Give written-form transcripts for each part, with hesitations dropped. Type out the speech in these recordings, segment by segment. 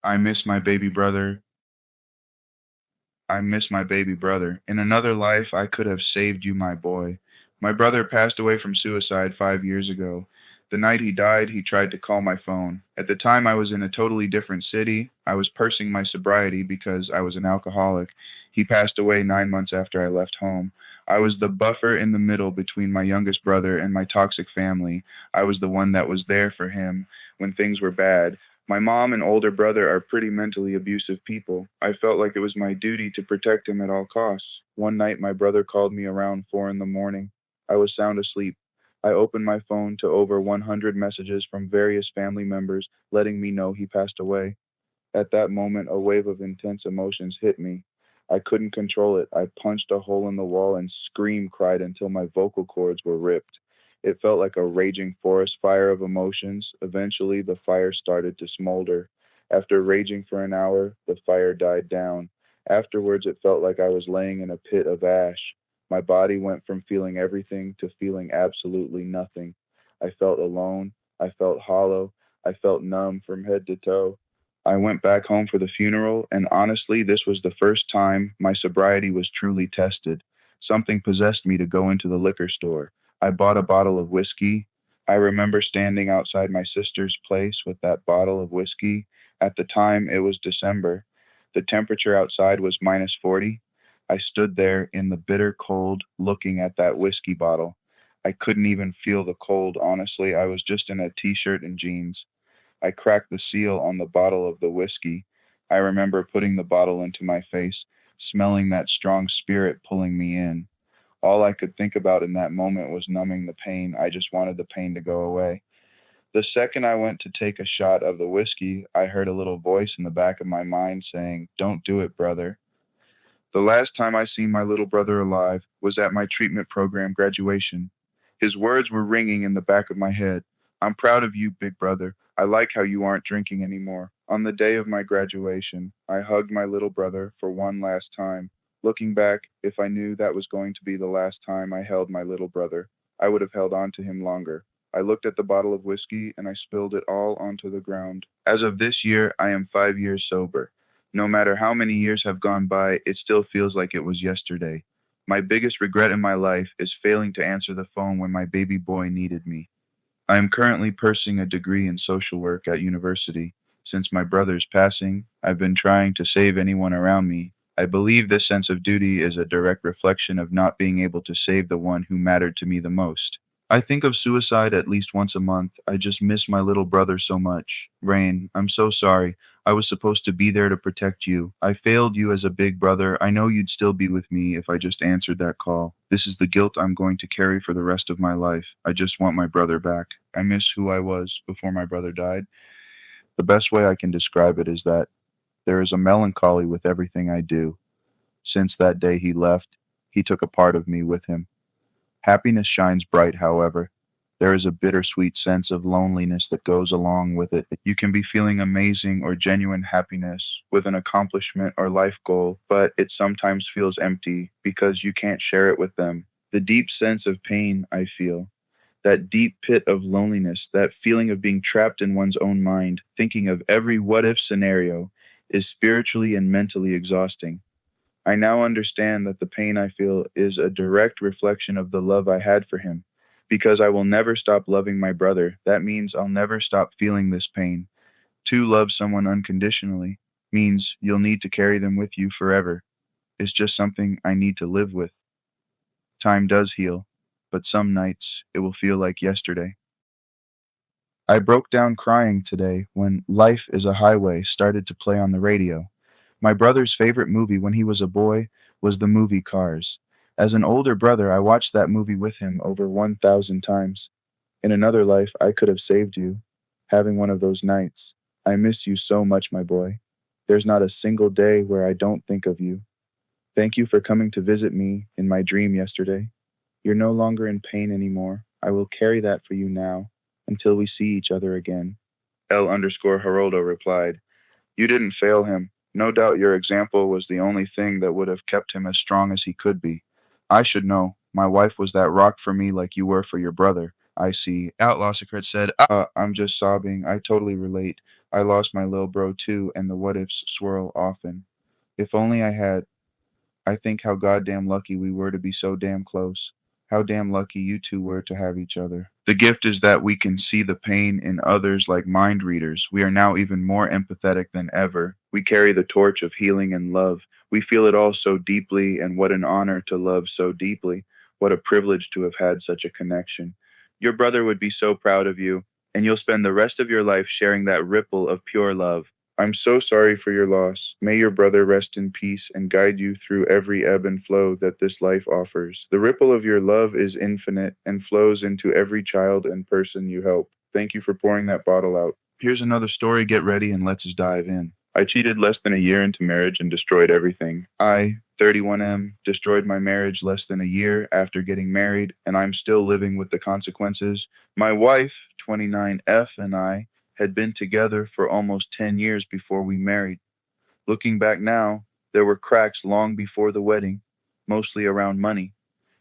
I miss my baby brother. I miss my baby brother. In another life, I could have saved you, my boy. My brother passed away from suicide 5 years ago. The night he died, he tried to call my phone. At the time, I was in a totally different city. I was pursing my sobriety because I was an alcoholic. He passed away 9 months after I left home. I was the buffer in the middle between my youngest brother and my toxic family. I was the one that was there for him when things were bad. My mom and older brother are pretty mentally abusive people. I felt like it was my duty to protect him at all costs. One night, my brother called me around 4 in the morning. I was sound asleep. I opened my phone to over 100 messages from various family members letting me know he passed away. At that moment, a wave of intense emotions hit me. I couldn't control it. I punched a hole in the wall and cried until my vocal cords were ripped. It felt like a raging forest fire of emotions. Eventually, the fire started to smolder. After raging for an hour, the fire died down. Afterwards, it felt like I was laying in a pit of ash. My body went from feeling everything to feeling absolutely nothing. I felt alone. I felt hollow. I felt numb from head to toe. I went back home for the funeral, and honestly, this was the first time my sobriety was truly tested. Something possessed me to go into the liquor store. I bought a bottle of whiskey. I remember standing outside my sister's place with that bottle of whiskey. At the time, it was December. The temperature outside was minus 40. I stood there in the bitter cold looking at that whiskey bottle. I couldn't even feel the cold, honestly. I was just in a t shirt and jeans. I cracked the seal on the bottle of the whiskey. I remember putting the bottle into my face, smelling that strong spirit pulling me in. All I could think about in that moment was numbing the pain. I just wanted the pain to go away. The second I went to take a shot of the whiskey, I heard a little voice in the back of my mind saying, "Don't do it, brother." The last time I seen my little brother alive was at my treatment program graduation. His words were ringing in the back of my head. "I'm proud of you, big brother. I like how you aren't drinking anymore." On the day of my graduation, I hugged my little brother for one last time. Looking back, if I knew that was going to be the last time I held my little brother, I would have held on to him longer. I looked at the bottle of whiskey and I spilled it all onto the ground. As of this year, I am 5 years sober. No matter how many years have gone by, it still feels like it was yesterday. My biggest regret in my life is failing to answer the phone when my baby boy needed me. I am currently pursuing a degree in social work at university. Since my brother's passing, I've been trying to save anyone around me. I believe this sense of duty is a direct reflection of not being able to save the one who mattered to me the most. I think of suicide at least once a month. I just miss my little brother so much. Rain, I'm so sorry. I was supposed to be there to protect you. I failed you as a big brother. I know you'd still be with me if I just answered that call. This is the guilt I'm going to carry for the rest of my life. I just want my brother back. I miss who I was before my brother died. The best way I can describe it is that there is a melancholy with everything I do. Since that day he left, he took a part of me with him. Happiness shines bright, however. There is a bittersweet sense of loneliness that goes along with it. You can be feeling amazing or genuine happiness with an accomplishment or life goal, but it sometimes feels empty because you can't share it with them. The deep sense of pain I feel, that deep pit of loneliness, that feeling of being trapped in one's own mind, thinking of every what if scenario, is spiritually and mentally exhausting. I now understand that the pain I feel is a direct reflection of the love I had for him. Because I will never stop loving my brother, that means I'll never stop feeling this pain. To love someone unconditionally means you'll need to carry them with you forever. It's just something I need to live with. Time does heal, but some nights it will feel like yesterday. I broke down crying today when Life is a Highway started to play on the radio. My brother's favorite movie when he was a boy was the movie Cars. As an older brother, I watched that movie with him over 1,000 times. In another life, I could have saved you, having one of those nights. I miss you so much, my boy. There's not a single day where I don't think of you. Thank you for coming to visit me in my dream yesterday. You're no longer in pain anymore. I will carry that for you now until we see each other again. L underscore Haroldo replied, "You didn't fail him. No doubt your example was the only thing that would have kept him as strong as he could be. I should know. My wife was that rock for me like you were for your brother. I see. Outlaw Secret said, I'm just sobbing. I totally relate. I lost my little bro too, and the what ifs swirl often. If only I had. I think how goddamn lucky we were to be so damn close. How damn lucky you two were to have each other. The gift is that we can see the pain in others like mind readers. We are now even more empathetic than ever. We carry the torch of healing and love. We feel it all so deeply, and what an honor to love so deeply. What a privilege to have had such a connection. Your brother would be so proud of you, and you'll spend the rest of your life sharing that ripple of pure love. I'm so sorry for your loss. May your brother rest in peace and guide you through every ebb and flow that this life offers. The ripple of your love is infinite and flows into every child and person you help. Thank you for pouring that bottle out. Here's another story. Get ready and let's dive in. I cheated less than a year into marriage and destroyed everything. I, 31M, destroyed my marriage less than a year after getting married, and I'm still living with the consequences. My wife, 29F, and I had been together for almost 10 years before we married. Looking back now, there were cracks long before the wedding, mostly around money.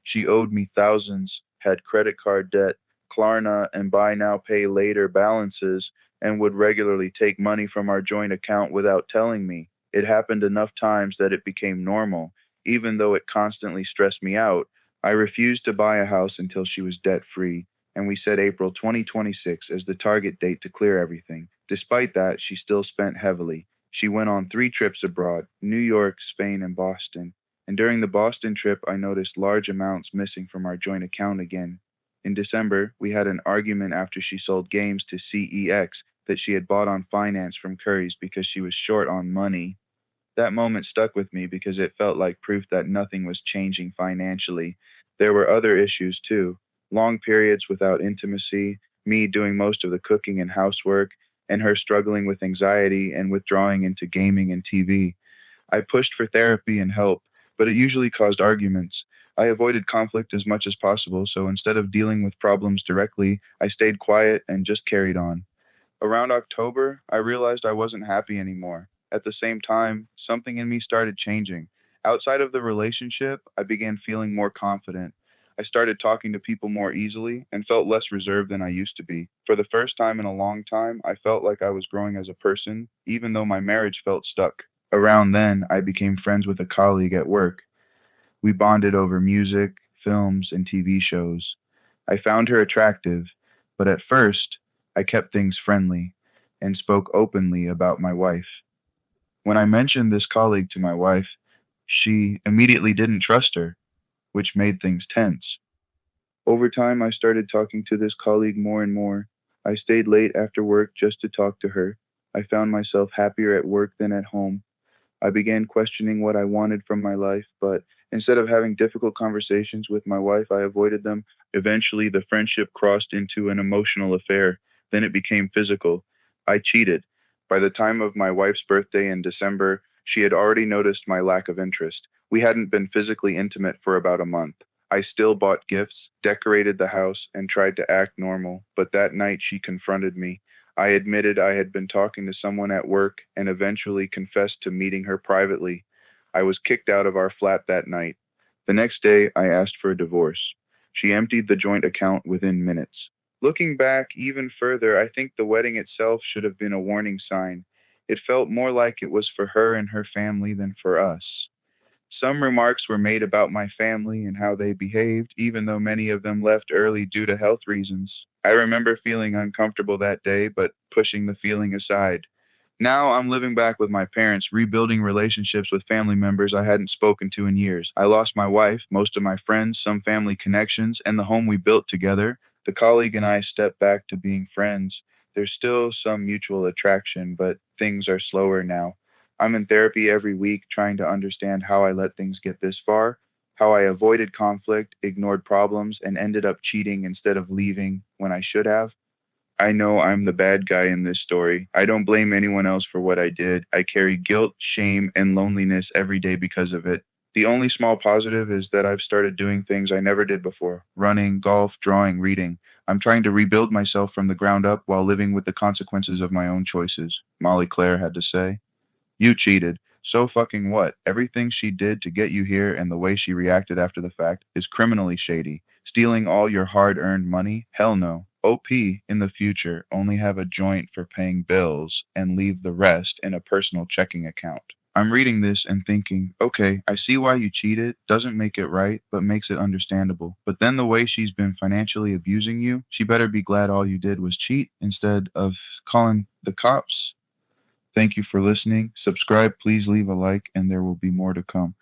She owed me thousands, had credit card debt, Klarna and buy now pay later balances, and would regularly take money from our joint account without telling me. It happened enough times that it became normal. Even though it constantly stressed me out, I refused to buy a house until she was debt free, and we set April 2026 as the target date to clear everything. Despite that, she still spent heavily. She went on 3 trips abroad: New York, Spain, and Boston. And during the Boston trip, I noticed large amounts missing from our joint account again. In December, we had an argument after she sold games to CEX that she had bought on finance from Curry's because she was short on money. That moment stuck with me because it felt like proof that nothing was changing financially. There were other issues too: long periods without intimacy, me doing most of the cooking and housework, and her struggling with anxiety and withdrawing into gaming and TV. I pushed for therapy and help, but it usually caused arguments. I avoided conflict as much as possible, so instead of dealing with problems directly, I stayed quiet and just carried on. Around October, I realized I wasn't happy anymore. At the same time, something in me started changing. Outside of the relationship, I began feeling more confident. I started talking to people more easily and felt less reserved than I used to be. For the first time in a long time, I felt like I was growing as a person, even though my marriage felt stuck. Around then, I became friends with a colleague at work. We bonded over music, films, and TV shows. I found her attractive, but at first, I kept things friendly and spoke openly about my wife. When I mentioned this colleague to my wife, she immediately didn't trust her, which made things tense. Over time, I started talking to this colleague more and more. I stayed late after work just to talk to her. I found myself happier at work than at home. I began questioning what I wanted from my life, but instead of having difficult conversations with my wife, I avoided them. Eventually, the friendship crossed into an emotional affair. Then it became physical. I cheated. By the time of my wife's birthday in December, she had already noticed my lack of interest. We hadn't been physically intimate for about a month. I still bought gifts, decorated the house, and tried to act normal, but that night she confronted me. I admitted I had been talking to someone at work and eventually confessed to meeting her privately. I was kicked out of our flat that night. The next day, I asked for a divorce. She emptied the joint account within minutes. Looking back even further, I think the wedding itself should have been a warning sign. It felt more like it was for her and her family than for us. Some remarks were made about my family and how they behaved, even though many of them left early due to health reasons. I remember feeling uncomfortable that day, but pushing the feeling aside. Now I'm living back with my parents, rebuilding relationships with family members I hadn't spoken to in years. I lost my wife, most of my friends, some family connections, and the home we built together. The colleague and I stepped back to being friends. There's still some mutual attraction, but things are slower now. I'm in therapy every week trying to understand how I let things get this far, how I avoided conflict, ignored problems, and ended up cheating instead of leaving when I should have. I know I'm the bad guy in this story. I don't blame anyone else for what I did. I carry guilt, shame, and loneliness every day because of it. The only small positive is that I've started doing things I never did before: running, golf, drawing, reading. I'm trying to rebuild myself from the ground up while living with the consequences of my own choices, Molly Claire had to say. You cheated, So fucking what? Everything she did to get you here and the way she reacted after the fact is criminally shady. Stealing all your hard earned money? Hell no. OP in the future only have a joint for paying bills and leave the rest in a personal checking account. I'm reading this and thinking, okay, I see why you cheated, doesn't make it right, but makes it understandable. But then the way she's been financially abusing you, she better be glad all you did was cheat instead of calling the cops. Thank you for listening. Subscribe, please leave a like, and there will be more to come.